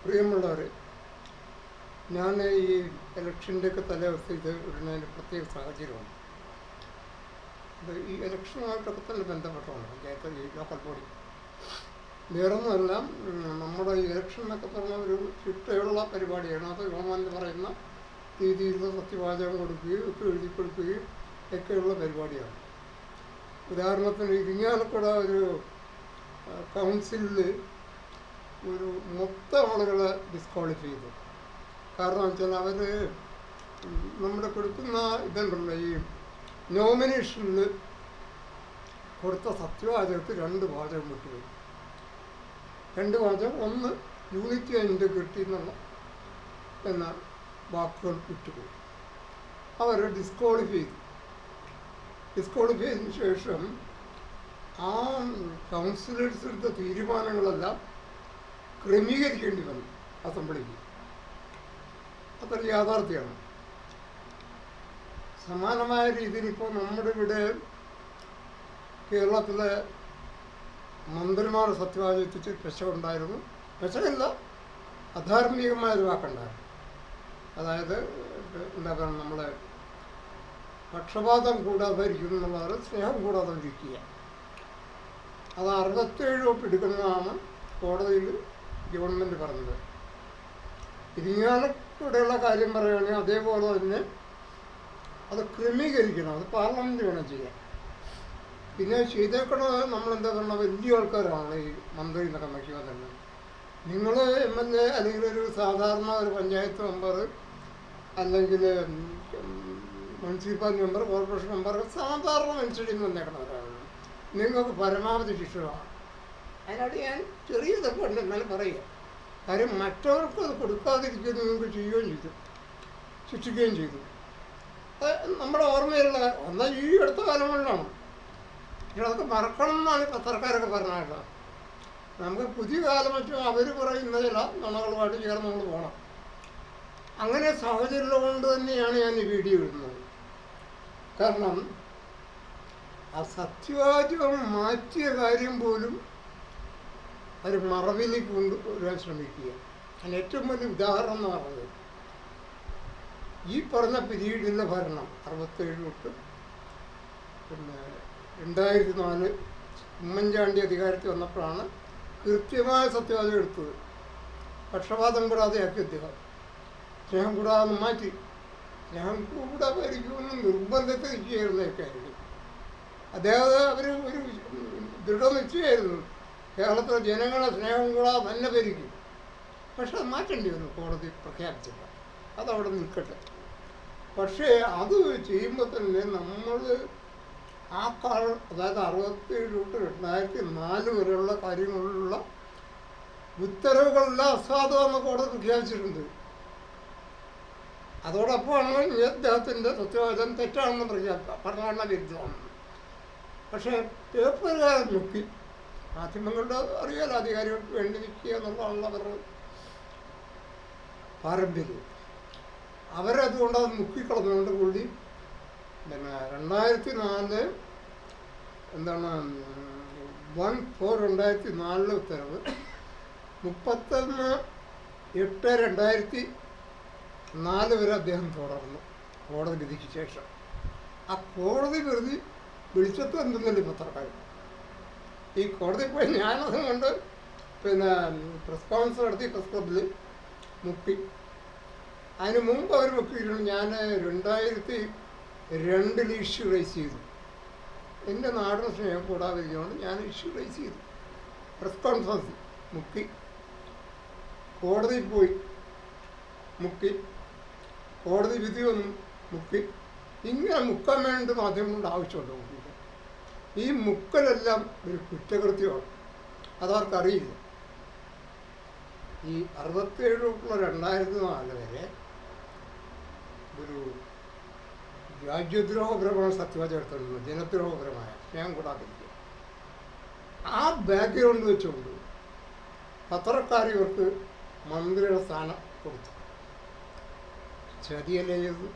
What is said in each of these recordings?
പ്രിയമുള്ളവരെ, ഞാൻ ഈ ഇലക്ഷൻ്റെയൊക്കെ തലേദിവസം ഇത് ഇടുന്നതിന് പ്രത്യേക സാഹചര്യമാണ്. ഇത് ഈ ഇലക്ഷനുമായിട്ടൊക്കെ തന്നെ ബന്ധപ്പെട്ടാണ് പഞ്ചായത്ത് ഈ ലോക്കൽ ബോഡി. വേറൊന്നുമല്ല, നമ്മുടെ ഈ ഇലക്ഷൻ എന്നൊക്കെ പറഞ്ഞ ഒരു ചിട്ടയുള്ള പരിപാടിയാണ്. അത് ഗവൺമെൻറ് പറയുന്ന രീതിയിൽ സത്യവാചകം കൊടുക്കുകയും ഒക്കെ എഴുതി കൊടുക്കുകയും ഒക്കെയുള്ള പരിപാടിയാണ്. ഉദാഹരണത്തിന് ഇരിങ്ങാലക്കുട ഒരു കൗൺസിലിൽ ഒരു മൊത്തം ആളുകളെ ഡിസ്ക്വാളിഫൈ ചെയ്തു. കാരണം വെച്ചാൽ അവർ നമ്മുടെ കൊടുക്കുന്ന ഇതുണ്ടല്ലോ, ഈ നോമിനേഷനിൽ കൊടുത്ത സത്യവാചകത്തിൽ 2 വാചകം വിട്ടുപോയി. 2 വാചകം, ഒന്ന് യൂണിറ്റി ആൻഡ് ഇൻ്റഗ്രിറ്റി എന്നുള്ള എന്ന വാക്കുകൾ വിട്ടുപോയി. അവരെ ഡിസ്ക്വാളിഫൈ ചെയ്തു. ഡിസ്ക്വാളിഫൈ ചെയ്തതിന് ശേഷം ആ കൗൺസിലേഴ്സ് എടുത്ത തീരുമാനങ്ങളെല്ലാം ക്രമീകരിക്കേണ്ടി വന്നു അസംബ്ലിക്ക്. അതൊരു യാഥാർത്ഥ്യമാണ്. സമാനമായ രീതിയിൽ ഇപ്പോൾ നമ്മുടെ ഇവിടെ കേരളത്തിലെ മന്ത്രിമാർ സത്യവാചകത്തിൽ പെശകുണ്ടായിരുന്നു. പെശകല്ല, അധാർമികമായൊരു വാക്കുണ്ടായിരുന്നു. അതായത് എന്താ പറയുക, നമ്മളെ പക്ഷപാതം കൂടാതെ ഇരിക്കുന്നു എന്നുള്ളത് സ്നേഹം കൂടാതെ ഇരിക്കുക. അത് 67 ഒപ്പ് എടുക്കുന്നതാണ് കോടതിയിൽ ഗവൺമെൻറ് പറഞ്ഞത്. ഇരിങ്ങാലക്കുടയുള്ള കാര്യം പറയുകയാണെങ്കിൽ അതേപോലെ തന്നെ അത് ക്രമീകരിക്കണം. അത് പാർലമെൻറ്റ് വേണം ചെയ്യാൻ. പിന്നെ ചെയ്തേക്കണത് നമ്മളെന്താ പറയുക, വലിയ ആൾക്കാരാണ് ഈ മന്ത്രി എന്നൊക്കെ വയ്ക്കുക തന്നെ. നിങ്ങൾ MLA അല്ലെങ്കിൽ ഒരു സാധാരണ ഒരു പഞ്ചായത്ത് മെമ്പർ അല്ലെങ്കിൽ മുനിസിപ്പൽ മെമ്പർ, കോർപ്പറേഷൻ മെമ്പർ, സാധാരണ മനുഷ്യരിൽ നിന്ന് വന്നേക്കണവരാണ്. നിങ്ങൾക്ക് പരമാവധി ശിക്ഷമാണ്. അതിനോട് ഞാൻ ചെറിയതൊക്കെ ഉണ്ട് എന്നാലും പറയുക. കാര്യം മറ്റവർക്ക് അത് കൊടുക്കാതിരിക്കുന്നത് നിങ്ങൾക്ക് ചെയ്യുകയും ചെയ്തു, ശിക്ഷിക്കുകയും ചെയ്തു. നമ്മുടെ ഓർമ്മയുള്ള എന്നാൽ ഈ അടുത്ത കാലങ്ങളിലാണ്. പക്ഷെ അതൊക്കെ മറക്കണം എന്നാണ് പത്രക്കാരൊക്കെ പറഞ്ഞത്. നമുക്ക് പുതിയ കാലം വെച്ചാൽ അവർ പറയുന്ന ചില നുണകളുമായിട്ട് ചേർന്ന് നമ്മൾ പോകണം. അങ്ങനെ സാഹചര്യം കൊണ്ട് തന്നെയാണ് ഞാൻ ഈ വീഡിയോ ഇടുന്നത്. കാരണം ആ സത്യവാചകം മാറ്റിയ കാര്യം പോലും ഒരു മറവിലേക്ക് കൊണ്ടുവരാൻ ശ്രമിക്കുക. അതിന് ഏറ്റവും വലിയ ഉദാഹരണം എന്ന് പറഞ്ഞത് ഈ പറഞ്ഞ പീരീഡിലെ ഭരണം 67 തൊട്ട് പിന്നെ 2004 ഉമ്മൻചാണ്ടി അധികാരത്തിൽ വന്നപ്പോഴാണ് കൃത്യമായ സത്യവാചകം എടുത്തത്. പക്ഷപാതം കൂടാതെ ആക്കി അദ്ദേഹം സ്നേഹം കൂടാതെ മാറ്റി. സ്നേഹം കൂടാതെ ഇരിക്കുമെന്ന് നിർബന്ധത്തിൽ ചെയ്യുന്നതൊക്കെ ആയിരിക്കും. അദ്ദേഹത്തെ അവർ ഒരു ദൃഢനിശ്ചയമായിരുന്നു, കേരളത്തിലെ ജനങ്ങളെ സ്നേഹം കൂടാതെ തന്നെ ഭരിക്കും. പക്ഷെ അത് മാറ്റേണ്ടി വന്നു, കോടതി പ്രഖ്യാപിച്ചില്ല. അതവിടെ നിൽക്കട്ടെ. പക്ഷേ അത് ചെയ്യുമ്പോൾ തന്നെ നമ്മൾ ആ കാലം, അതായത് 67 തൊട്ട് 2004 വരെയുള്ള കാര്യങ്ങളിലുള്ള ഉത്തരവുകളെല്ലാം അസാധുവാണെന്ന് കോടതി പ്രഖ്യാപിച്ചിട്ടുണ്ട്. അതോടൊപ്പമാണ് അദ്ദേഹത്തിൻ്റെ സത്യവാചകം തെറ്റാണെന്ന് ഭരണഘടന വിരുദ്ധമാണ്. പക്ഷേ പേപ്പറുകാരൻ നോക്കി മാധ്യമങ്ങളുടെ അറിയാലോ, അധികാരികൾക്ക് വേണ്ടി നിൽക്കുക എന്നുള്ളതാണല്ലോ അവരുടെ പാരമ്പര്യം. അവരതുകൊണ്ട് അത് മുക്കിക്കളഞ്ഞുകൊണ്ട് കൂടി പിന്നെ 2004 എന്താണ് 1/4/2004 ഉത്തരവ് 31/8/2004 വരെ അദ്ദേഹം തുടർന്നു കോടതി വിധിക്ക് ശേഷം. ആ കോടതി വെറുതെ വിളിച്ചത് എന്തെന്നല്ലേ പത്രക്കാർ. ഈ കോടതി പോയി ഞാനതും കൊണ്ട് പിന്നെ പ്രസ് കോൺഫറൻസ് നടത്തി പ്രസ് ക്ലബിൽ മുക്കി. അതിന് മുമ്പ് അവർ മുക്കിയിരുന്നു. ഞാൻ 2002 ഇഷ്യൂ റൈസ് ചെയ്തു. എൻ്റെ നാടിന് സ്നേഹം കൂടാതെ ഇരിക്കുകൊണ്ട് ഞാൻ ഇഷ്യൂ റൈസ് ചെയ്തു. പ്രസ് കോൺഫറൻസ് മുക്കി, കോടതിയിൽ പോയി മുക്കി, കോടതി വിധി വന്നു മുക്കി. ഇങ്ങനെ മുക്കാൻ വേണ്ടി മാധ്യമങ്ങളുടെ ആവശ്യമുണ്ട്. ഈ മുക്കലെല്ലാം ഒരു കുറ്റകൃത്യമാണ്. അതവർക്കറിയില്ല. ഈ 67 തൊട്ടുള്ള 2004 വരെ ഒരു രാജ്യദ്രോഹപരമായ സത്യവാചകം എടുത്തിരുന്നു, ജനദ്രോഹപരമായ സ്നേഹം കൂടാതിരിക്കുക. ആ ബാക്ക്ഗ്രൗണ്ട് വെച്ചുകൊണ്ട് പത്രക്കാർ ഇവർക്ക് മന്ത്രിയുടെ സ്ഥാനം കൊടുത്തു. ചതിയല്ലേ ചെയ്ത്,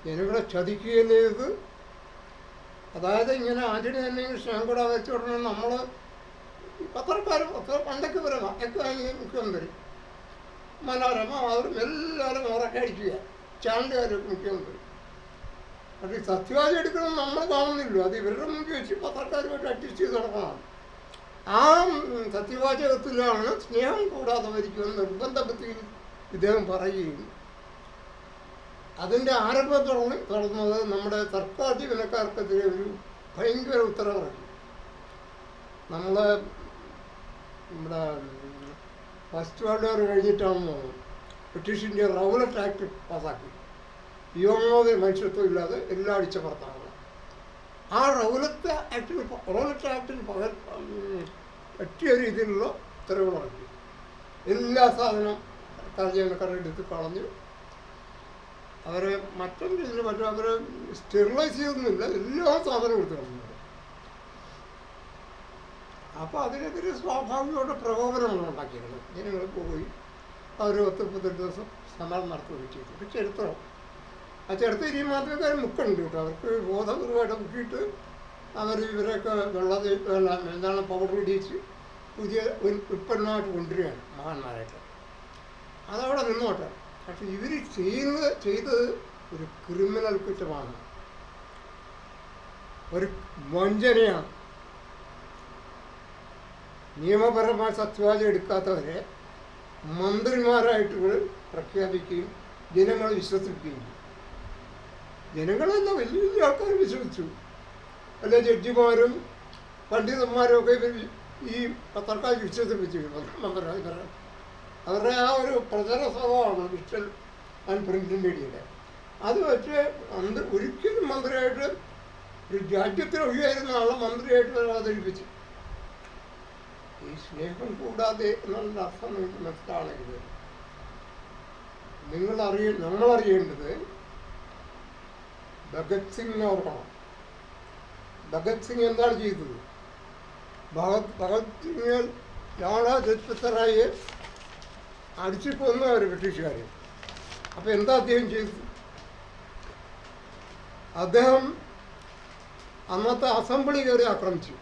ജനങ്ങളെ ചതിക്കുകയല്ലേ ചെയ്ത്. അതായത് ഇങ്ങനെ ആന്റണി തന്നെ സ്നേഹം കൂടാതെ വെച്ചു ഉടനെ നമ്മൾ പത്രക്കാരും ഒക്കെ പണ്ടൊക്കെ വരാം ഒക്കെ മുഖ്യമന്ത്രി മനോരമ അവരും എല്ലാവരും ഉറക്കടിക്കുക, ചാനലുകാരൊക്കെ മുഖ്യമന്ത്രി. പക്ഷേ സത്യവാചി എടുക്കണം നമ്മൾ കാണുന്നില്ല, അത് ഇവരുടെ മുമ്പിൽ വെച്ച് പത്രക്കാരുമായിട്ട് അഡ്ജസ്റ്റ് ചെയ്ത് നടക്കണം. ആ സത്യവാചകത്തിലാണ് സ്നേഹം കൂടാതെ മരിക്കുമെന്ന് നിർബന്ധബുദ്ധിയിൽ ഇദ്ദേഹം പറയുകയും അതിൻ്റെ ആരംഭം തുടർന്നത് നമ്മുടെ സർക്കാർ ജീവനക്കാർക്കെതിരെ ഒരു ഭയങ്കര ഉത്തരവിറക്കി. നമ്മുടെ ഫസ്റ്റ് വേൾഡ് വാർ കഴിഞ്ഞിട്ടാണെന്ന് ബ്രിട്ടീഷ് ഇന്ത്യ റൗലറ്റ് ആക്ട് പാസാക്കി. യാതൊരു മനുഷ്യത്വം ഇല്ലാതെ എല്ലാം അടിച്ചപ്പുറത്താണ്. ആ റൗലറ്റ് ആക്ടിന് പറ്റിയ രീതിയിലുള്ള ഉത്തരവുകളിറക്കി. എല്ലാ സാധനവും സർക്കാർ ജീവനക്കാരെ എടുത്ത് കളഞ്ഞു. അവരെ മറ്റൊരു രീതിയിൽ അവരെ സ്റ്റെറിലൈസ് ചെയ്തൊന്നുമില്ല, എല്ലാ സാധനവും എടുത്ത് കളഞ്ഞു. അപ്പോൾ അതിനെതിരെ സ്വാഭാവികമായിട്ട് പ്രകോപനമാണ് ഉണ്ടാക്കിയിരുന്നത്. ജനങ്ങൾ പോയി അവർ 10-18 ദിവസം സമരം നടത്തുകയും ചെയ്തു. ഒരു ചരിത്രം, ആ ചരിത്രം ഇനി മാത്രമേ മുക്കുണ്ട് കേട്ടോ. അവർക്ക് ബോധപൂർവമായിട്ട് മുക്കിയിട്ട് അവർ ഇവരൊക്കെ എന്താണ് പൗഡർ ഇടിച്ച് പുതിയ ഉൽപ്പന്നമായിട്ട് കൊണ്ടുവരികയാണ് മഹാന്മാരായിട്ട്. അതവിടെ നിന്നോട്ടെ. പക്ഷെ ഇവർ ചെയ്തത് ഒരു ക്രിമിനൽ കുറ്റമാണ്, ഒരു വഞ്ചനയാണ്. നിയമപരമായ സത്യവാചകം എടുക്കാത്തവരെ മന്ത്രിമാരായിട്ട് ഇവർ പ്രഖ്യാപിക്കുകയും ജനങ്ങൾ വിശ്വസിക്കുകയും ചെയ്യും. ജനങ്ങളെല്ലാം വലിയ വലിയ ആൾക്കാർ വിശ്വസിച്ചു. അല്ലെ ജഡ്ജിമാരും പണ്ഡിതന്മാരും ഒക്കെ ഇവർ ഈ പത്രക്കാർ വിശ്വസിപ്പിച്ചു. അവരുടെ ആ ഒരു പ്രചരണ സ്വഭാവമാണ് ഡിജിറ്റൽ ആൻഡ് പ്രിന്റ് മീഡിയയുടെ. അത് വെച്ച് ഒരിക്കലും മന്ത്രിയായിട്ട് ഒരു രാജ്യത്തിന് ഒഴിയായിരുന്ന ആളെ മന്ത്രിയായിട്ട് അവതരിപ്പിച്ചു. ഈ സ്നേഹം കൂടാതെ എന്നുള്ള അർത്ഥം നിങ്ങൾക്ക് മനസ്സിലാണെങ്കിൽ നമ്മളറിയേണ്ടത് ഭഗത് സിംഗിനെ ഓർക്കണം. ഭഗത് സിംഗ് എന്താണ് ചെയ്തത്? ഭഗത് സിംഗ് ലാലാ ലജ്പത് റായിയെ അടിച്ചു കൊന്നു അവർ ബ്രിട്ടീഷുകാർ. അപ്പം എന്താ അദ്ദേഹം ചെയ്തത്? അദ്ദേഹം അന്നത്തെ അസംബ്ലി കയറി ആക്രമിച്ചു.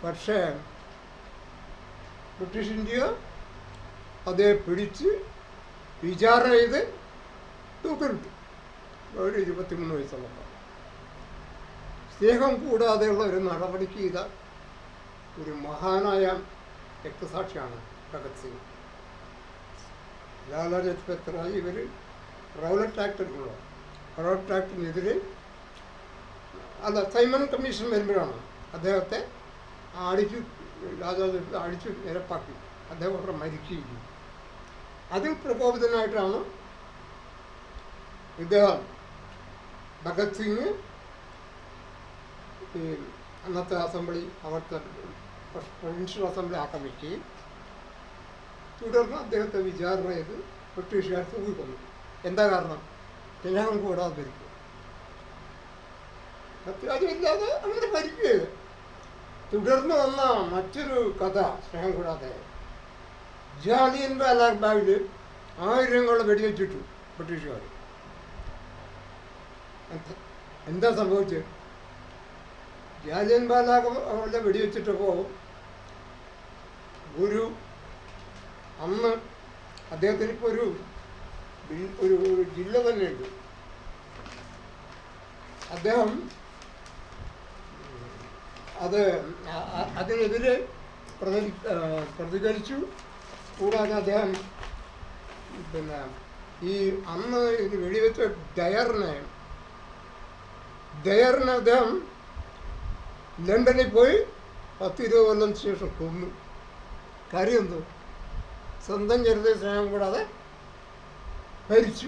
പക്ഷേ ബ്രിട്ടീഷ് ഇന്ത്യ അദ്ദേഹം പിടിച്ച് വിചാരണ ചെയ്ത് തൂക്കിലിട്ടു. ഒരു 23 വയസ്സുള്ള സ്നേഹം കൂടാതെയുള്ള ഒരു നടപടിക്ക് ചെയ്ത ഒരു മഹാനായ രക്തസാക്ഷിയാണ് ഭഗത് സിംഗ്. ലാലാ ലജ്പത് റായ് ഇവർ റൗലറ്റ് ആക്ടിനെതിരെ സൈമൺ കമ്മീഷൻ വരുമ്പോഴാണ് അദ്ദേഹത്തെ അടിച്ചു നിരപ്പാക്കി. അദ്ദേഹം അവിടെ മരിക്കുകയും ചെയ്തു. അതിൽ പ്രകോപിതനായിട്ടാണ് ഇദ്ദേഹം ഭഗത് സിംഗ് ഈ അന്നത്തെ അസംബ്ലി, അവിടുത്തെ പ്രൊവിൻഷ്യൽ അസംബ്ലി ആക്രമിക്കുകയും തുടർന്ന് അദ്ദേഹത്തെ വിചാരണ ചെയ്ത് ബ്രിട്ടീഷുകാർ തൂക്കിക്കൊന്നു. എന്താ കാരണം? സ്നേഹം കൂടാതെ ഭരിക്കുക. അത്യാവശ്യമില്ലാതെ അങ്ങനെ ഭരിക്കുകയത്. തുടർന്ന് വന്ന മറ്റൊരു കഥ സ്നേഹം കൂടാതെ, ജാലിയൻ വാലാബാഗിൽ 1000 വെടിവെച്ചിട്ടു ബ്രിട്ടീഷുകാർ. എന്താ സംഭവിച്ചത്? ജാലിയൻ വാലാബാഗിലെ വെടിവെച്ചിട്ടപ്പോൾ അന്ന് അദ്ദേഹത്തിന് ഇപ്പോൾ ഒരു ജില്ല തന്നെയുണ്ട്. അദ്ദേഹം അതിനെതിരെ പ്രതികരിച്ചു. കൂടാതെ അദ്ദേഹം ഈ അന്ന് ഇത് വെടിവെച്ച ഡയറിനെ അദ്ദേഹം ലണ്ടനിൽ പോയി 10-20 കൊല്ലം ശേഷം കൊന്നു. കാര്യം എന്തോ? സ്വന്തം ചരിത്ര സ്നേഹം കൂടാതെ ഭരിച്ചു.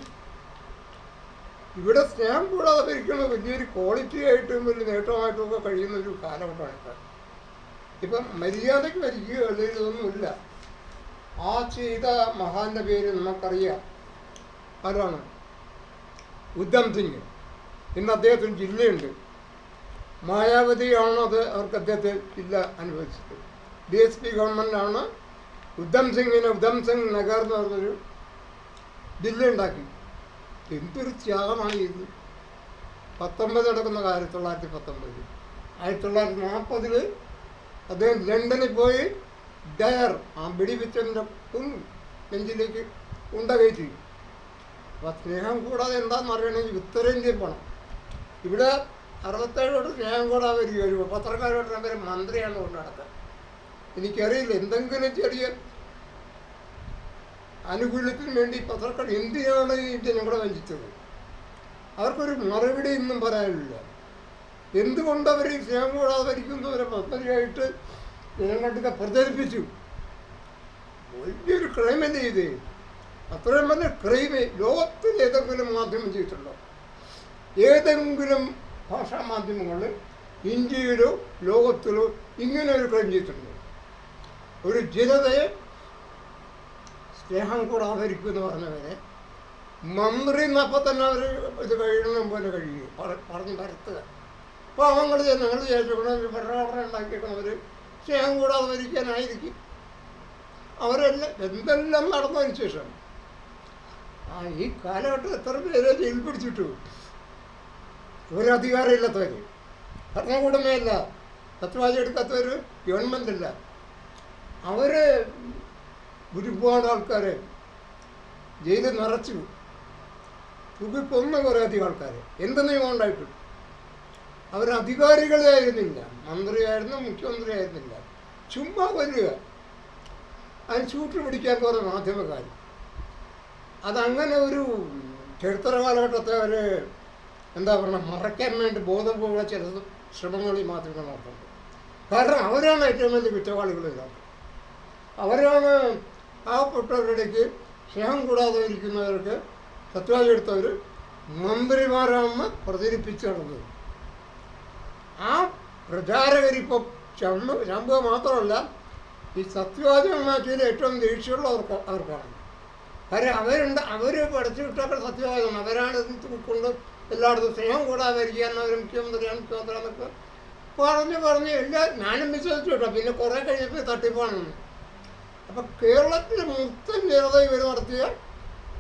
ഇവിടെ സ്നേഹം കൂടാതെ ഭരിക്കുന്നത് വലിയൊരു ക്വാളിറ്റി ആയിട്ടും വലിയ നേട്ടമായിട്ടും ഒക്കെ കഴിയുന്ന ഒരു കാലഘട്ടമാണ് ഇപ്പം. മര്യാദയ്ക്ക് ഭരിക്കുക അല്ലെങ്കിൽ ഇതൊന്നുമില്ല. ആ ചെയ്ത മഹാന്റെ പേര് നമുക്കറിയാം. ആരാണ്? ഉദ്ധം സിംഗ്. ഇന്ന് അദ്ദേഹത്തിന് ജില്ലയുണ്ട്. മായാവതിയാണ് അവർക്ക് അദ്ദേഹത്തെ ജില്ല അനുവദിച്ചത്. BSP ഗവൺമെൻറ്റാണ് ഉദ്ധം സിംഗ് നഗർ എന്ന് പറഞ്ഞൊരു ജില്ല ഉണ്ടാക്കി. എന്തൊരു ത്യാഗമാണ് ഇത്. 19 നടക്കുന്ന 1919. 1940 അദ്ദേഹം ലണ്ടനിൽ പോയി ഡയർ ആ വെടിവെച്ചതിൻ്റെ കൊന്നു. ബെഞ്ചിലേക്ക് കയറ്റി. അപ്പോൾ സ്നേഹം കൂടാതെ എന്താണെന്ന് അറിയണമെങ്കിൽ ഉത്തരേന്ത്യയിൽ പോകണം. ഇവിടെ 67 സ്നേഹം കൂടാതെ വരിക പത്രക്കാരോട്ട് നമ്പർ മന്ത്രിയാണ് കൊണ്ട് നടക്കുക. എനിക്കറിയില്ല, എന്തെങ്കിലും ചെറിയ ആനുകൂല്യത്തിന് വേണ്ടി പത്രക്കാർ എന്തിനാണ് ഇത് ഞങ്ങളെ വഞ്ചിച്ചത്? അവർക്കൊരു മറുപടി ഇന്നും പറയാനില്ല. എന്തുകൊണ്ട് അവർ സ്നേഹം കൂടാതെ ഭരിക്കുന്നവരെ മന്ത്രിയായിട്ട് ജനങ്ങളുടെ പ്രചരിപ്പിച്ചു? വലിയൊരു ക്രൈമല്ലേ ഇത്? അത്രയും വലിയ ക്രൈമ് ലോകത്തിൽ ഏതെങ്കിലും മാധ്യമം ചെയ്തിട്ടുണ്ടോ? ഏതെങ്കിലും ഭാഷാ മാധ്യമങ്ങൾ ഇന്ത്യയിലോ ലോകത്തിലോ ഇങ്ങനെ ഒരു ക്രൈം ചെയ്തിട്ടുണ്ടോ? ഒരു ജനതയെ സ്നേഹം കൂടാതെ ഭരിക്കും എന്ന് പറഞ്ഞവരെ മന്ത്രി എന്നപ്പോൾ തന്നെ അവർ ഇത് കഴിയണം പോലെ കഴിയും പറഞ്ഞ് പരത്തുക. പാവങ്ങൾ ഞങ്ങൾ വിചാരിച്ചു ഭരണഘടന ഉണ്ടാക്കിയേക്കണവർ സ്നേഹം കൂടാതെ ഭരിക്കാനായിരിക്കും. അവരെല്ലാം എന്തെല്ലാം നടന്നതിന് ശേഷം ഈ കാലഘട്ടം എത്ര പേരെ ജയിൽ പിടിച്ചിട്ടു. ഒരധികാരമില്ലാത്തവർ, ഭരണകൂടമേയല്ല, തത്വാചി എടുക്കാത്തവർ, ഗവൺമെൻറ്റല്ല, അവർ ഒരുപാട് ആൾക്കാരെ ജയിലിൽ നിറച്ചു തുകിക്കൊന്ന കുറേ അധികം ആൾക്കാരെ. എന്ത് നിയമം ഉണ്ടായിട്ടും അവരധികാരികളെ ആയിരുന്നില്ല, മന്ത്രിയായിരുന്നു, മുഖ്യമന്ത്രി ആയിരുന്നില്ല, ചുമ്മാ വരിക. അതിന് ചൂട്ട് പിടിക്കാൻ കുറേ മാധ്യമക്കാർ. അതങ്ങനെ ഒരു ചരിത്ര കാലഘട്ടത്തെ അവർ എന്താ പറയുക മറയ്ക്കാൻ വേണ്ടി ബോധപൂർവ്വ ചില ശ്രമങ്ങൾ ഈ മാധ്യമങ്ങൾ നടത്തുന്നത്. കാരണം അവരാണ് ഏറ്റവും വലിയ കുറ്റവാളികൾ ഇതിനകത്ത്. അവരാണ് പാവപ്പെട്ടവരുടേക്ക് സ്നേഹം കൂടാതെ ഇരിക്കുന്നവർക്ക് സത്വാജി എടുത്തവർ മന്ത്രിമാരാണെന്ന് പ്രചരിപ്പിച്ചു നടന്നത്. ആ പ്രചാരകരിപ്പം ശമ്പ മാത്രമല്ല, ഈ സത്യവാചകം മാറ്റിയതിൽ ഏറ്റവും ദേഷ്യമുള്ളവർക്ക് അവർക്കാണ്. കാരണം അവർ പഠിച്ചു വിട്ടപ്പോൾ സത്യവാചകം അവരാണ് കൊണ്ട് എല്ലായിടത്തും സ്നേഹം കൂടാതെ ഇരിക്കാന്നവർ മുഖ്യമന്ത്രിയാന്നൊക്കെ പറഞ്ഞ് ഞാനും വിശ്വസിച്ചു കേട്ടോ. പിന്നെ കുറേ കഴിഞ്ഞപ്പോൾ തട്ടിപ്പാണെന്ന്. അപ്പം കേരളത്തിൽ മൊത്തം ജനത ഇവർ നടത്തിയ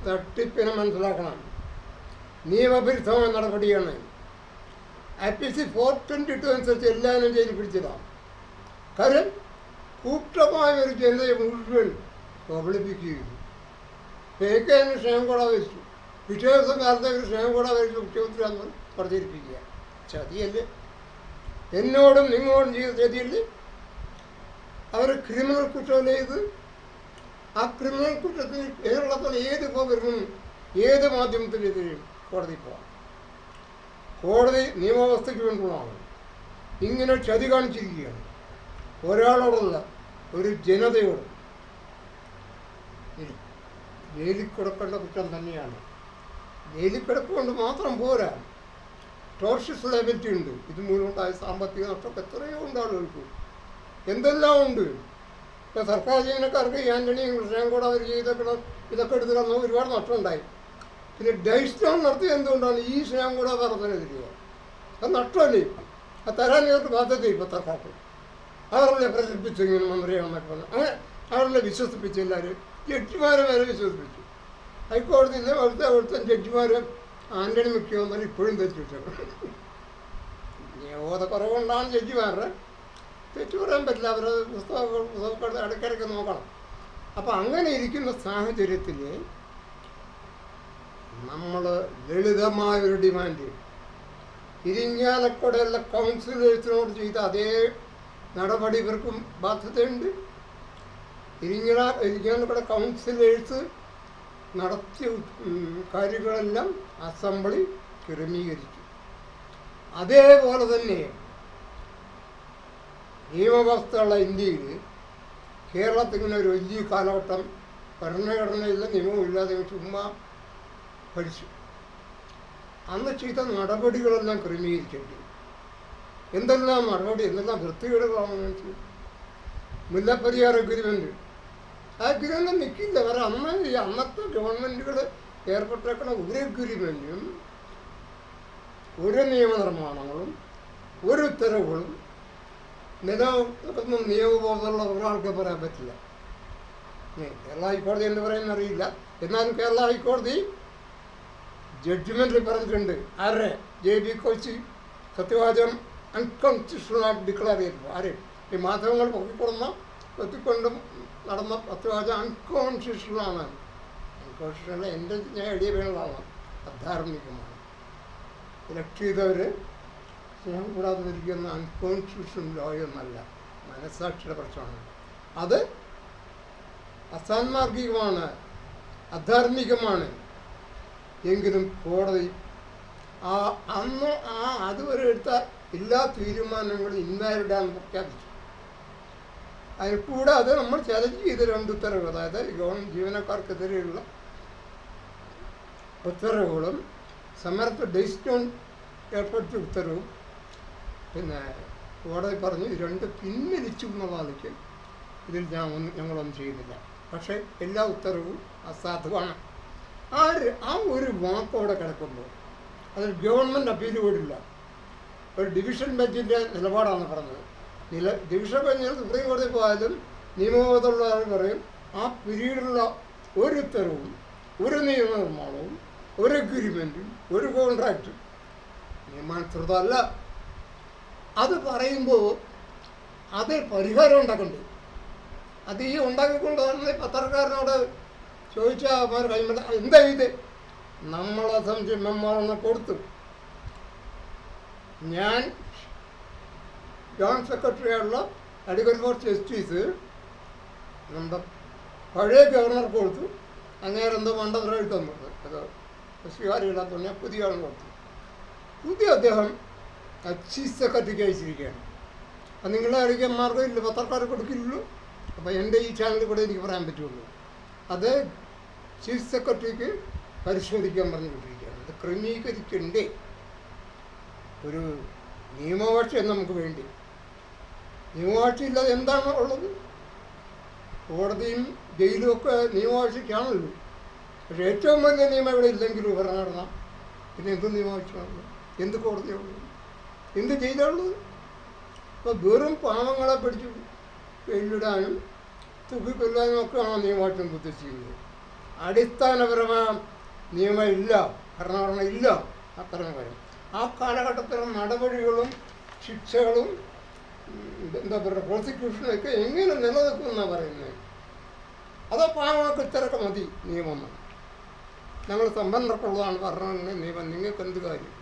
തട്ടിപ്പിനെ മനസ്സിലാക്കണം. നിയമവിരുദ്ധമായ നടപടിയാണ്. IPC 422 അനുസരിച്ച് എല്ലാവരും ജയിലിൽ പിടിച്ചതാണ്. കാര്യം കൂട്ടമായ ഒരു ജനതയെ മുഴുവൻ കബളിപ്പിക്കുകയും പേക്കതിന് സ്നേഹം കൂടാതെ വെച്ചു. പിറ്റേ ദിവസം കാലത്തെ ഒരു സ്നേഹം കൂടാതെ വെച്ച് മുഖ്യമന്ത്രിയാണെന്ന് പ്രചരിപ്പിക്കുക. ചതിയല്ലേ? എന്നോടും നിങ്ങളോടും ചെയ്ത ചതിയല്ലേ? അവർ ക്രിമിനൽ കുറ്റം ചെയ്ത് ആ ക്രിമിനൽ കുറ്റത്തിന് കേരളത്തിൽ ഏത് പൗരനും ഏത് മാധ്യമത്തിനെതിരെയും കോടതി പോകാം. കോടതി നിയമവ്യവസ്ഥയ്ക്ക് വേണ്ടിയുള്ളതാണ്. ഇങ്ങനെ ചതി കാണിച്ചിരിക്കുകയാണ്. ഒരാളോടല്ല, ഒരു ജനതയോട്. ജയിലിൽ കിടക്കേണ്ട കുറ്റം തന്നെയാണ്. ജയിലിൽ കിടക്കൊണ്ട് മാത്രം പോരാ, ടോർഷ്യസ് ലയബിലിറ്റി ഉണ്ട്. ഇത് മൂലമുണ്ടായ സാമ്പത്തിക നഷ്ടം എത്രയോ ഉണ്ട് ആളുകൾക്ക്. എന്തെല്ലാം ഉണ്ട്. ഇപ്പോൾ സർക്കാർ ജീവനക്കാർക്ക് ഈ ആൻ്റണിയും കൃഷ്ണയും കൂടെ അവർ ചെയ്തേക്കണം ഇതൊക്കെ എടുത്ത് തന്ന ഒരുപാട് നഷ്ടമുണ്ടായി. പിന്നെ ഡൈസ്റ്റോൺ നടത്തിയത് എന്തുകൊണ്ടാണ്? ഈ സ്നേഹം കൂടെ പറഞ്ഞതിരിക്കുക. അത് നഷ്ടമല്ലേ? അത് തരാൻ ഇവർക്ക് ബാധ്യത. ഇപ്പോൾ സർക്കാർക്ക് അവരുടെ പ്രചരിപ്പിച്ചു ഇങ്ങനെ മന്ത്രിയാണെന്നൊക്കെ പറഞ്ഞു. അങ്ങനെ അവരുടെ വിശ്വസിപ്പിച്ചു. എല്ലാവരും ജഡ്ജിമാരെ വരെ വിശ്വസിപ്പിച്ചു. ഹൈക്കോടതിയിലെ അവിടുത്തെ ജഡ്ജിമാർ ആൻ്റണി മുഖ്യമന്ത്രി ഇപ്പോഴും തെറ്റ് വെച്ചേക്കണം. ബോധക്കുറവുകൊണ്ടാണ് ജഡ്ജിമാരുടെ തെറ്റു പറയാൻ പറ്റില്ല. അവർ പുസ്തകങ്ങൾ ഇടയ്ക്കിടയ്ക്ക് നോക്കണം. അപ്പം അങ്ങനെ ഇരിക്കുന്ന സാഹചര്യത്തിൽ നമ്മൾ ലളിതമായൊരു ഡിമാൻഡ് ഇരിങ്ങാലക്കുടയുള്ള കൗൺസിലേഴ്സിനോട് ചെയ്ത അതേ നടപടി ഇവർക്കും ബാധ്യതയുണ്ട്. ഇരിങ്ങാലക്കുട കൗൺസിലേഴ്സ് നടത്തിയ കാര്യങ്ങളെല്ലാം അസംബ്ലി ക്രമീകരിച്ചു. അതേപോലെ തന്നെ നിയമവ്യവസ്ഥയുള്ള ഇന്ത്യയിൽ കേരളത്തിങ്ങനെ ഒരു വലിയ കാലഘട്ടം ഭരണഘടനയില്ല, നിയമമില്ലാതെ ചുമ്മാ ഭരിച്ചു. അന്ന് ചെയ്ത നടപടികളെല്ലാം ക്രമീകരിക്കേണ്ടി. എന്തെല്ലാം നടപടി, എന്തെല്ലാം വൃത്തികേടുകളാണെന്ന് വെച്ചു. മുല്ലപ്പെരിയാർ അഗ്രിമെൻറ്റ്, ആ അഗ്രിമെൻ്റ് നിൽക്കില്ല. കാരണം അന്നത്തെ ഗവൺമെൻറ്റുകൾ ഏർപ്പെട്ടേക്കുന്ന ഒരു അഗ്രിമെൻറ്റും ഒരു നിയമനിർമ്മാണങ്ങളും ഒരു ഉത്തരവുകളും നിലനിൽക്കുന്ന നിയമബോധമുള്ള ഒരാൾക്ക് പറയാൻ പറ്റില്ല. കേരള ഹൈക്കോടതി എന്ന് പറയുന്ന അറിയില്ല. എന്നാലും കേരള ഹൈക്കോടതി ജഡ്ജ്മെൻറ്റിൽ പറഞ്ഞിട്ടുണ്ട്. ആരെ? JB കോശി സത്യവാചകം അൺകോൺസ്റ്റിറ്റ്യൂഷണൽ ആയിട്ട് ഡിക്ലെയർ ചെയ്തിട്ടുണ്ട്. ആര്? ഈ മാധ്യമങ്ങൾ പൊക്കിക്കൊള്ളുന്ന കൊത്തിക്കൊണ്ടും നടന്ന പത്രവാച അൺകോൺഷ്യഷനാണ്. അൺകോൺഷ്യഷനല്ല, എൻ്റെ ഞാൻ എഴുതിയ വേണതാണ്, അധാർമികമാണ്. ഇലക്ട് ചെയ്തവർ സ്നേഹം കൂടാതെ ഇരിക്കുന്ന അൺകോൺസ്റ്റിറ്റ്യൂഷൻ ലോ എന്നല്ല, മനസ്സാക്ഷിയുടെ പ്രശ്നമാണ്. അത് അസാൻമാർഗികമാണ്, അധാർമികമാണ്. എങ്കിലും കോടതി അന്ന് അതുവരെ എടുത്ത എല്ലാ തീരുമാനങ്ങളും ഇൻവാലിഡാന്ന് പ്രഖ്യാപിച്ചു. അതിൽ കൂടാതെ നമ്മൾ ചലഞ്ച് ചെയ്ത 2 ഉത്തരവുകൾ, അതായത് ജീവനക്കാർക്കെതിരെയുള്ള ഉത്തരവുകളും സമരത്ത് ഡെയ്സ്റ്റോൺ ഏർപ്പെടുത്തിയ ഉത്തരവും പിന്നെ കോടതി പറഞ്ഞു ഇത് 2 പിൻവലിച്ചു എന്നുള്ളതിലേക്ക് ഇതിൽ ഞങ്ങളൊന്നും ചെയ്യുന്നില്ല. പക്ഷേ എല്ലാ ഉത്തരവും അസാധുവാണ്. ആ ഒരു വാക്കോടെ കിടക്കുമ്പോൾ അതിൽ ഗവൺമെൻറ് അപ്പീൽ പോയിട്ടില്ല. ഒരു ഡിവിഷൻ ബെഞ്ചിൻ്റെ നിലപാടാണ് പറഞ്ഞത്. ഡിവിഷൻ ബെഞ്ചിൽ സുപ്രീം കോടതി പോയാലും നിയമബോധമുള്ള ആൾ പറയും ആ പിരീഡിലുള്ള ഒരു ഉത്തരവും ഒരു നിയമനിർമ്മാണവും ഒരു അഗ്രിമെൻറ്റും ഒരു കോൺട്രാക്റ്റും നിയമാനുസൃതമല്ല. അത് പറയുമ്പോൾ അതിൽ പരിഹാരം ഉണ്ടാക്കണ്ടേ? അത് ഈ ഉണ്ടാക്കിക്കൊണ്ട് തന്നെ പത്രക്കാരനോട് ചോദിച്ചാൽ അവർ കഴിയുമ്പോൾ എന്താ ഇത് നമ്മളെ സംശയം മെമ്മോറെന്ന് കൊടുത്തു. ഞാൻ ജോയിൻറ്റ് സെക്രട്ടറിയായുള്ള അഡ്വക്കേറ്റ് ഫോർ ജസ്റ്റിസ് നമ്മുടെ പഴയ ഗവർണർക്ക് കൊടുത്തു. അങ്ങേരെന്തോ മണ്ടത്തരം എഴുതാൻ കൊടുത്തു. അത് സ്വീകാര്യമില്ലാത്ത പുതിയ ആൾ കൊടുത്തു. പുതിയ അദ്ദേഹം ചീഫ് സെക്രട്ടറിക്ക് അയച്ചിരിക്കുകയാണ്. അത് നിങ്ങളെ അറിയിക്കാൻ മാർഗ്ഗമില്ല, പത്രക്കാരെ കൊടുക്കില്ലല്ലോ. അപ്പോൾ എൻ്റെ ഈ ചാനലിൽ കൂടെ എനിക്ക് പറയാൻ പറ്റുള്ളൂ. അത് ചീഫ് സെക്രട്ടറിക്ക് പരിശോധിക്കാൻ പറഞ്ഞു വിട്ടിരിക്കുകയാണ്. അത് ക്രമീകരിക്കണ്ടേ? ഒരു നിയമവാഴ്ച നമുക്ക് വേണ്ടി. നിയമവാഴ്ച ഇല്ലാതെ എന്താണ് ഉള്ളത്? കോടതിയും ജയിലും ഒക്കെ നിയമവാഴ്ചയ്ക്കാണല്ലോ. പക്ഷേ ഏറ്റവും വലിയ നിയമം ഇവിടെ ഇല്ലെങ്കിലും ഭരണഘടന, പിന്നെ എന്ത് നിയമവാഴ്ചയാണുള്ളത്? എന്ത് കോടതിയാണുള്ളത്? എന്ത് ജയിലാണുള്ളത്? അപ്പോൾ വെറും പാവങ്ങളെ പിടിച്ചു വെല്ലിടാനും തൂക്കിക്കൊല്ലാനും ഒക്കെയാണ് നിയമവാഴ്ച ഉദ്ദേശിക്കുന്നത്. അടിസ്ഥാനപരമായ നിയമം ഇല്ല, ഭരണഘടന ഇല്ല. അത്തരം കാര്യം ആ കാലഘട്ടത്തിലുള്ള നടപടികളും ശിക്ഷകളും എന്താ പറയുക പ്രോസിക്യൂഷനൊക്കെ എങ്ങനെ നിലനിൽക്കുമെന്നാണ് പറയുന്നത്. അതോ പാവങ്ങൾക്ക് ഇത്രയൊക്കെ മതി നിയമം? ഞങ്ങൾ സമ്പന്നർക്കുള്ളതാണ് ഭരണഘടന നിയമം, നിങ്ങൾക്ക് എന്ത് കാര്യം?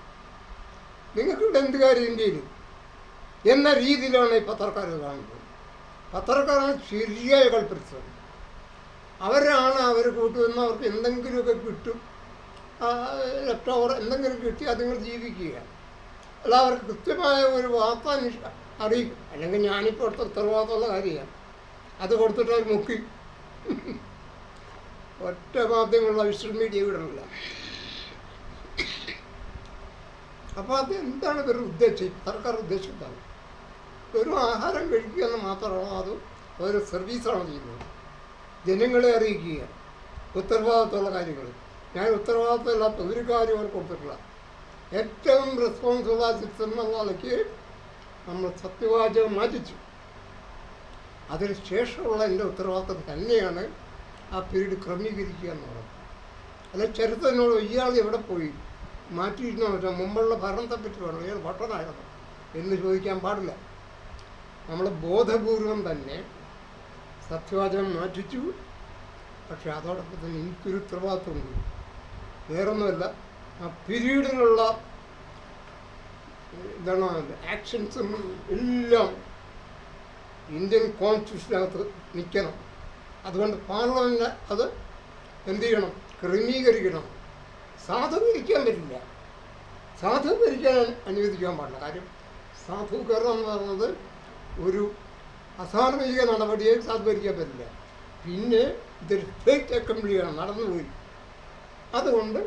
നിങ്ങൾക്കിവിടെ എന്ത് കാര്യം ഇന്ത്യയിൽ എന്ന രീതിയിലാണ് ഈ പത്രക്കാർ കാണുന്നത്. പത്രക്കാരാണ് ശരിയായ കൾപ്പിച്ചത്. അവരാണ് അവർ കൂട്ടുവെന്ന് അവർക്ക് എന്തെങ്കിലുമൊക്കെ കിട്ടും, ലെഫ്റ്റ് ഓവർ എന്തെങ്കിലും കിട്ടി അതുങ്ങൾ ജീവിക്കുക. അല്ല അവർക്ക് കൃത്യമായ ഒരു വാർത്ത അറിയിക്കും. അല്ലെങ്കിൽ ഞാനിപ്പോൾ അടുത്ത ഉത്തരവാദിത്തമുള്ള കാര്യമാണ്, അത് കൊടുത്തിട്ട് അവർ മുക്കി. ഒറ്റ മാധ്യമങ്ങളുള്ള വിഷ്വൽ മീഡിയ വിടണില്ല. അപ്പോൾ അത് എന്താണ് ഇവരുടെ ഉദ്ദേശം? സർക്കാർ ഉദ്ദേശം എന്താണ്? വെറും ആഹാരം കഴിക്കുക എന്ന് മാത്രമാണോ അതോ അതൊരു സർവീസാണോ ചെയ്യുന്നത്? ജനങ്ങളെ അറിയിക്കുക ഉത്തരവാദിത്തമുള്ള കാര്യങ്ങൾ. ഞാൻ ഉത്തരവാദിത്തമില്ലാത്ത ഒരു കാര്യം അവർ കൊടുത്തിട്ടില്ല. ഏറ്റവും റെസ്പോൺസിബിൾ സിറ്റിസൺ എന്നുള്ള നിലയ്ക്ക് നമ്മൾ സത്യവാചകം മാറ്റിച്ചു. അതിന് ശേഷമുള്ള എൻ്റെ ഉത്തരവാദിത്തം തന്നെയാണ് ആ പീരീഡ് ക്രമീകരിക്കുക എന്ന് പറയുന്നത്. അല്ല ചരിത്രത്തിനോട് ഇയാൾ എവിടെ പോയി മാറ്റിയിരുന്നോ വെച്ചാൽ മുമ്പുള്ള ഭരണത്തെപ്പറ്റി വേണം, ഇയാൾ ഭട്ടനായിരുന്നു എന്ന് ചോദിക്കാൻ പാടില്ല. നമ്മൾ ബോധപൂർവം തന്നെ സത്യവാചകം മാറ്റിച്ചു. പക്ഷെ അതോടൊപ്പം തന്നെ എനിക്കൊരു ഉത്തരവാദിത്വമുണ്ട്. വേറൊന്നുമല്ല, ആ പീരീഡിലുള്ള എന്താണ് ആക്ഷൻസും എല്ലാം ഇന്ത്യൻ കോൺസ്റ്റിറ്റ്യൂഷനകത്ത് നിൽക്കണം. അതുകൊണ്ട് പാർലമെൻറ്റ് അത് എന്ത് ചെയ്യണം? ക്രമീകരിക്കണം. സാധൂകരിക്കാൻ പറ്റില്ല, സാധൂകരിക്കാൻ അനുവദിക്കാൻ പാടില്ല. കാര്യം സാധൂകരണം എന്ന് പറയുന്നത് ഒരു അസാർവജനിക നടപടിയെ സാധൂകരിക്കാൻ പറ്റില്ല. പിന്നെ ഇതൊരു ഫേക്ക് അസംബ്ലിയാണ് നടന്നുപോയി. അതുകൊണ്ട്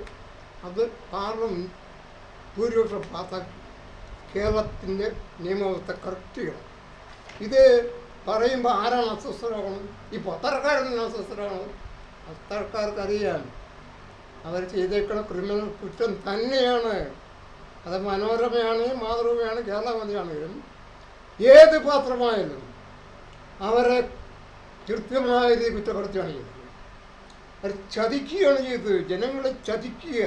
അത് പാർലമെൻറ്റ് ഭൂരിപക്ഷം പാസ്സാക്കി കേരളത്തിൻ്റെ നിയമവ്യവസ്ഥ കറക്റ്റ് ചെയ്യണം. ഇത് പറയുമ്പോൾ ആരാണ് അസ്വസ്ഥരാകണം? ഈ പത്രക്കാരനാണ് അസ്വസ്ഥരാകണം. പത്രക്കാർക്കറിയാം അവർ ചെയ്തേക്കുന്ന ക്രിമിനൽ കുറ്റം തന്നെയാണ്. അത് മനോരമയാണ്, മാതൃഭൂമിയാണ്, കേരളമതിയാണെങ്കിലും ഏത് പാത്രമായാലും അവരെ കൃത്യമായ രീതി കുറ്റപ്പെടുത്തുകയാണ് ചെയ്തത്. അവർ ചതിക്കുകയാണ് ചെയ്തത്, ജനങ്ങളെ ചതിക്കുക.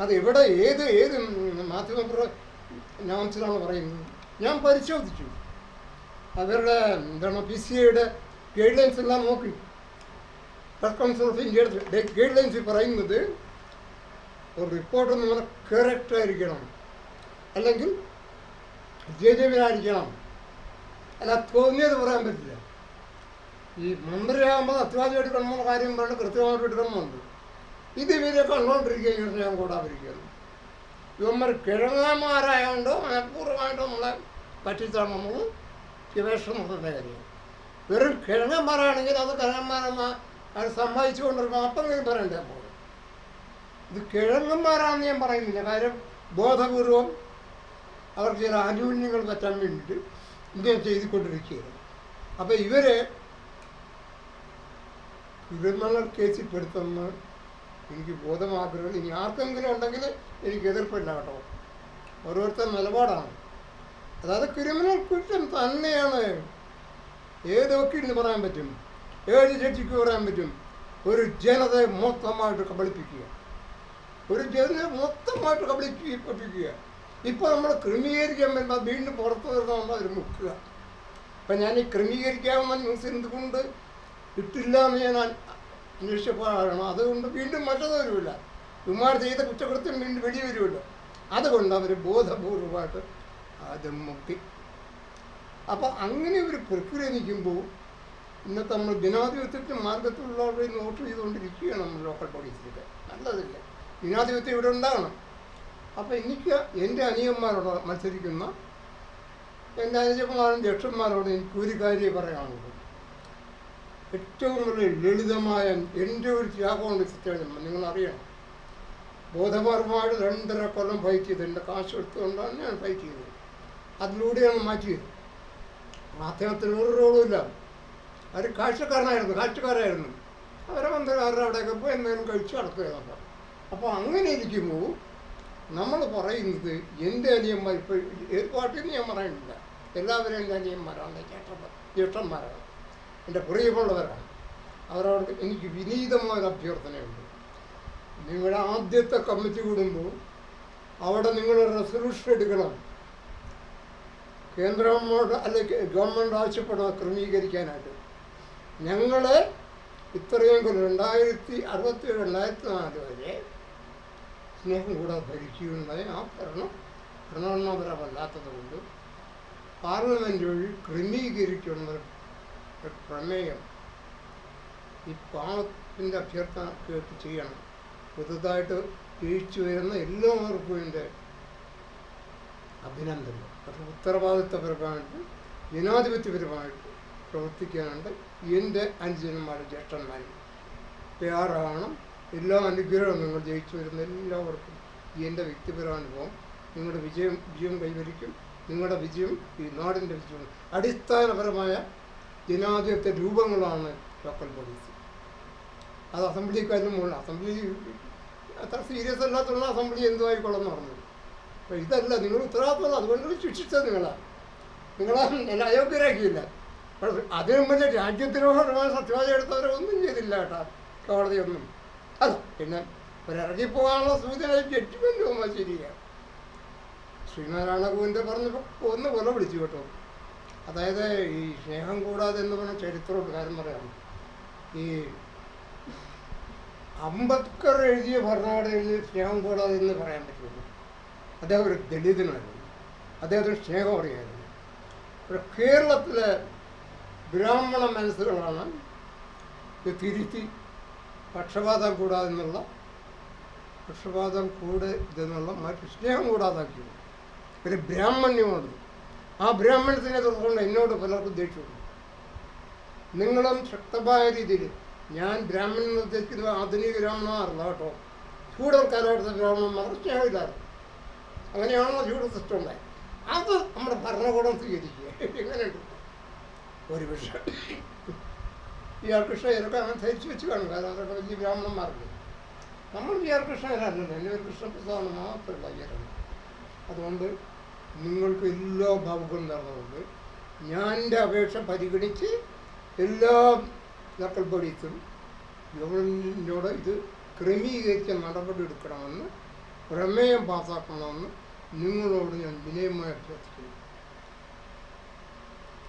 അതെവിടെ ഏത് മാധ്യമ നോംസിലാണ് പറയുന്നത്? ഞാൻ പരിശോധിച്ചു. അവരുടെ എന്താണ് PCA ഗൈഡ് ലൈൻസ് എല്ലാം നോക്കി. പ്രസ് കൗൺസിൽ ഓഫ് ഇന്ത്യയുടെ ഗൈഡ് ലൈൻസ് പറയുന്നത് ഒരു റിപ്പോർട്ട് നമ്മൾ കറക്റ്റായിരിക്കണം, അല്ലെങ്കിൽ ജെന്യുവിനായിരിക്കണം, അല്ല തോന്നിയത് പറയാൻ പറ്റില്ല. ഈ മന്ത്രിയാകുമ്പോൾ അത്യാവശ്യമായിട്ട് എടുക്കണമെന്ന കാര്യം പറഞ്ഞ് കൃത്യമായിട്ട് എടുക്കണമെന്നുണ്ട്. ഇത് ഇവരെ കണ്ടുകൊണ്ടിരിക്കുകയും ഞാൻ കൂടാതിരിക്കുന്നു. ഇവന്മാർ കിഴങ്ങന്മാരായതുകൊണ്ട് മനഃപൂർവ്വമായിട്ട് നമ്മളെ പറ്റിച്ചാണെന്നത് ഗവേഷണം നടത്തേണ്ട കാര്യം. വെറും കിഴങ്ങന്മാരാണെങ്കിൽ അത് കിഴങ്ങന്മാരെന്ന് അത് സമ്മതിച്ചു കൊണ്ടിരിക്കണം, അപ്പം പറയണ്ടേ. അപ്പോൾ ഇത് കിഴങ്ങന്മാരാണെന്ന് ഞാൻ പറയുന്നില്ല. കാര്യം ബോധപൂർവം അവർക്ക് ചില ആനുകൂല്യങ്ങൾ പറ്റാൻ വേണ്ടിയിട്ട് ഇങ്ങനെ ചെയ്തുകൊണ്ടിരിക്കുകയാണ്. അപ്പം ഇവരെ ക്രിമിനൽ കേസിൽ പെടുത്തുന്ന എനിക്ക് ബോധമാക്കുന്നത് ഇനി ആർക്കെങ്കിലും ഉണ്ടെങ്കിൽ എനിക്ക് എതിർപ്പില്ല കേട്ടോ. ഓരോരുത്തർ നിലപാടാണ്. അതായത് ക്രിമിനൽ കുറ്റം തന്നെയാണ്. ഏത് വക്കീലിന് പറയാൻ പറ്റും, ഏത് ജഡ്ജിക്ക് പറയാൻ പറ്റും? ഒരു ജനതയെ മൊത്തമായിട്ട് കബളിപ്പിക്കുക, ഒരു ജനതയെ മൊത്തമായിട്ട് കബളിപ്പിക്കുക. ഇപ്പോൾ നമ്മൾ ക്രമീകരിക്കാൻ വരുമ്പോൾ വീണ്ടും പുറത്തു വരുന്ന അവർ മുക്കുക. അപ്പം ഞാൻ ഈ ക്രമീകരിക്കാവുന്ന ന്യൂസ് എന്തുകൊണ്ട് ഇട്ടില്ല എന്ന് ഞാൻ അന്വേഷിച്ചപ്പോഴാണ്. അതുകൊണ്ട് വീണ്ടും മറ്റത് വരുമില്ല, ഇവന്മാർ ചെയ്ത കുറ്റകൃത്യം വീണ്ടും വെടി വരുമല്ലോ. അതുകൊണ്ട് അവർ ബോധപൂർവമായിട്ട് അത് മുക്കി. അപ്പോൾ അങ്ങനെ ഒരു പ്രക്രിയ നിൽക്കുമ്പോൾ ഇന്നത്തെ നമ്മൾ ജനാധിപത്യത്തിൻ്റെ മാർഗത്തിലുള്ളവരെ നോട്ട് ചെയ്തുകൊണ്ടിരിക്കുകയാണ് നമ്മൾ ലോക്കൽ ബോഡീസിലൊക്കെ. നല്ലതില്ല, ജനാധിപത്യം ഇവിടെ ഉണ്ടാകണം. അപ്പോൾ എനിക്ക് എൻ്റെ അനിയന്മാരോട് മത്സരിക്കുന്ന എൻ്റെ അനുജന്മാരും ജ്യേഷ്ഠന്മാരോട് എനിക്ക് ഒരു കാര്യം പറയാനുള്ളത്. ഏറ്റവും വലിയ ലളിതമായ എൻ്റെ ഒരു ത്യാഗമുണ്ട് സിസ്റ്റേഴ്സ്, നിങ്ങളറിയണം. ബോധപൂർവമായിട്ട് 2.5 കൊല്ലം ഫൈറ്റ് ചെയ്ത് എൻ്റെ കാശ് എടുത്തുകൊണ്ടാണ് ഞാൻ ഫൈറ്റ് ചെയ്തത്. അതിലൂടെയാണ് മാറ്റിയത്. മാധ്യമത്തിന് ഒരു റോളുമില്ല. അവർ കാഴ്ചക്കാരായിരുന്നു. അവരെ മന്ത്രിമാരുടെ അവിടെയൊക്കെ പോയി എന്തെങ്കിലും കഴിച്ച് നടക്കുകയാണ്. അപ്പോൾ അങ്ങനെ ഇരിക്കുമ്പോൾ നമ്മൾ പറയുന്നത് എൻ്റെ അനിയന്മാർ, ഇപ്പോൾ ഏത് പാർട്ടിന്ന് ഞാൻ പറയുന്നില്ല, എല്ലാവരും എൻ്റെ അനിയന്മാരാണ്, ജ്യേഷ്ഠന്മാരാണ്, എൻ്റെ പ്രിയമുള്ളവരാണ്. അവരോട് എനിക്ക് വിനീതമായൊരു അഭ്യർത്ഥനയുണ്ട്. നിങ്ങളുടെ ആദ്യത്തെ കമ്മിറ്റി കൂടുമ്പോൾ അവിടെ നിങ്ങൾ റെസൊല്യൂഷൻ എടുക്കണം. കേന്ദ്രമോട് അല്ലെങ്കിൽ ഗവൺമെൻറ് ആവശ്യപ്പെടുക ക്രമീകരിക്കാനായിട്ട്. ഞങ്ങളെ ഇത്രയും കൊല്ലം 2067, 2004 വരെ സ്നേഹം കൂടാതെ ഭരിക്കുകയുണ്ടായി. ആ ഭരണഘടനാപരമല്ലാത്തത് കൊണ്ട് പാർലമെൻറ്റ് വഴി ക്രമീകരിക്കുന്ന പ്രമേയം ഈ പാവത്തിൻ്റെ അഭ്യർത്ഥന കേട്ട് ചെയ്യണം. പുതുതായിട്ട് ജയിച്ചു വരുന്ന എല്ലാവർക്കും എൻ്റെ അഭിനന്ദനം. പക്ഷേ ഉത്തരവാദിത്വപരമായിട്ട് ജനാധിപത്യപരമായിട്ട് പ്രവർത്തിക്കാനുണ്ട്. എൻ്റെ അനുജന്മാരും ജ്യേഷ്ഠന്മാരും തയ്യാറാകണം. എല്ലാ അനുഗ്രഹവും നിങ്ങൾ ജയിച്ചു വരുന്ന എല്ലാവർക്കും എൻ്റെ വ്യക്തിപരാനുഭവം നിങ്ങളുടെ വിജയം കൈവരിക്കും. നിങ്ങളുടെ വിജയം ഈ നാടിൻ്റെ വിജയം. അടിസ്ഥാനപരമായ ജനാധിപത്യ രൂപങ്ങളാണ് ലോക്കൽ ബോഡീസ്. അത് അസംബ്ലിക്കാരും മുകളിൽ അസംബ്ലി അത്ര സീരിയസ് അല്ലാത്തുള്ള അസംബ്ലി എന്തുമായിക്കൊള്ളെന്ന് പറഞ്ഞത്. അപ്പോൾ ഇതല്ല, നിങ്ങൾ ഉത്തരവാദിത്തമുള്ള, അതുകൊണ്ട് ശിക്ഷിച്ചത് നിങ്ങളെ അയോഗ്യരാക്കിയില്ല. അതിനു മുന്നേ രാജ്യദ്രോഹപരമായ സത്യവാദം എടുത്തവരെ ഒന്നും ചെയ്തില്ല കേട്ടോ, കോടതിയൊന്നും. അല്ല, പിന്നെ ഒരിറങ്ങിപ്പോകാനുള്ള സൂചന ജഡ്ജ്മെൻറ്റ് പോകുമ്പോൾ ശരിയാണ്. ശ്രീനാരായണഗുരുവിൻ്റെ പറഞ്ഞപ്പോൾ ഒന്ന് കൊല പിടിച്ചു കേട്ടോ. അതായത് ഈ സ്നേഹം കൂടാതെ എന്ന് പറഞ്ഞ ചരിത്രമുണ്ട്. കാര്യം പറയാം, ഈ അംബേദ്കർ എഴുതിയ ഭരണഘടനയിൽ സ്നേഹം കൂടാതെ എന്ന് പറയാൻ പറ്റുള്ളൂ. അദ്ദേഹം ഒരു ദളിതനായിരുന്നു, അദ്ദേഹത്തിന് സ്നേഹം അറിയായിരുന്നു. പക്ഷെ കേരളത്തിലെ ബ്രാഹ്മണ മനസ്സുകളാണ് ഇത് തിരുത്തി പക്ഷപാതം കൂടാതെ മറ്റു സ്നേഹം കൂടാതാക്കിയത്. ഒരു ബ്രാഹ്മണ്യമുണ്ട്. ആ ബ്രാഹ്മണ്യത്തിനെ തുടർന്നുകൊണ്ട് എന്നോട് പലർക്കും ദേഷ്യമുണ്ട്. നിങ്ങളും ശക്തമായ രീതിയിൽ, ഞാൻ ബ്രാഹ്മണൻ ഉദ്ദേശിക്കുന്നത് ആധുനിക ബ്രാഹ്മണമാറില്ല കേട്ടോ, ഫ്യൂഡൽ കാലഘട്ടത്തെ ബ്രാഹ്മണന്മാർ സ്നേഹമില്ലായിരുന്നു. അങ്ങനെയാണല്ലോ ഫ്യൂഡൽ സിസ്റ്റം ഉണ്ടായി. അത് നമ്മുടെ ഭരണകൂടം സ്വീകരിക്കുക. എങ്ങനെയുണ്ട് ഒരു വിഷയം പി ആർ കൃഷ്ണയൊക്കെ അങ്ങനെ ധരിച്ചു വെച്ച് കാണും. കാരണം അവരൊക്കെ വലിയ ബ്രാഹ്മണന്മാരുണ്ട്. നമ്മൾ പി ആർ കൃഷ്ണനല്ലല്ലോ, എൻ്റെ ഒരു കൃഷ്ണപ്രസാദ് മാത്രമല്ല അയ്യരാണ്. അതുകൊണ്ട് നിങ്ങൾക്ക് എല്ലാ ഭാവുകളും നടന്നുകൊണ്ട് ഞാൻ എൻ്റെ അപേക്ഷ പരിഗണിച്ച് എല്ലാ ലോക്കൽ ബോഡീസും ഗവൺമെൻറ്റിനോട് ഇത് ക്രമീകരിച്ച നടപടി എടുക്കണമെന്ന്, പ്രമേയം പാസ്സാക്കണമെന്ന് നിങ്ങളോട് ഞാൻ വിനയമായി അഭ്യർത്ഥിക്കുന്നു.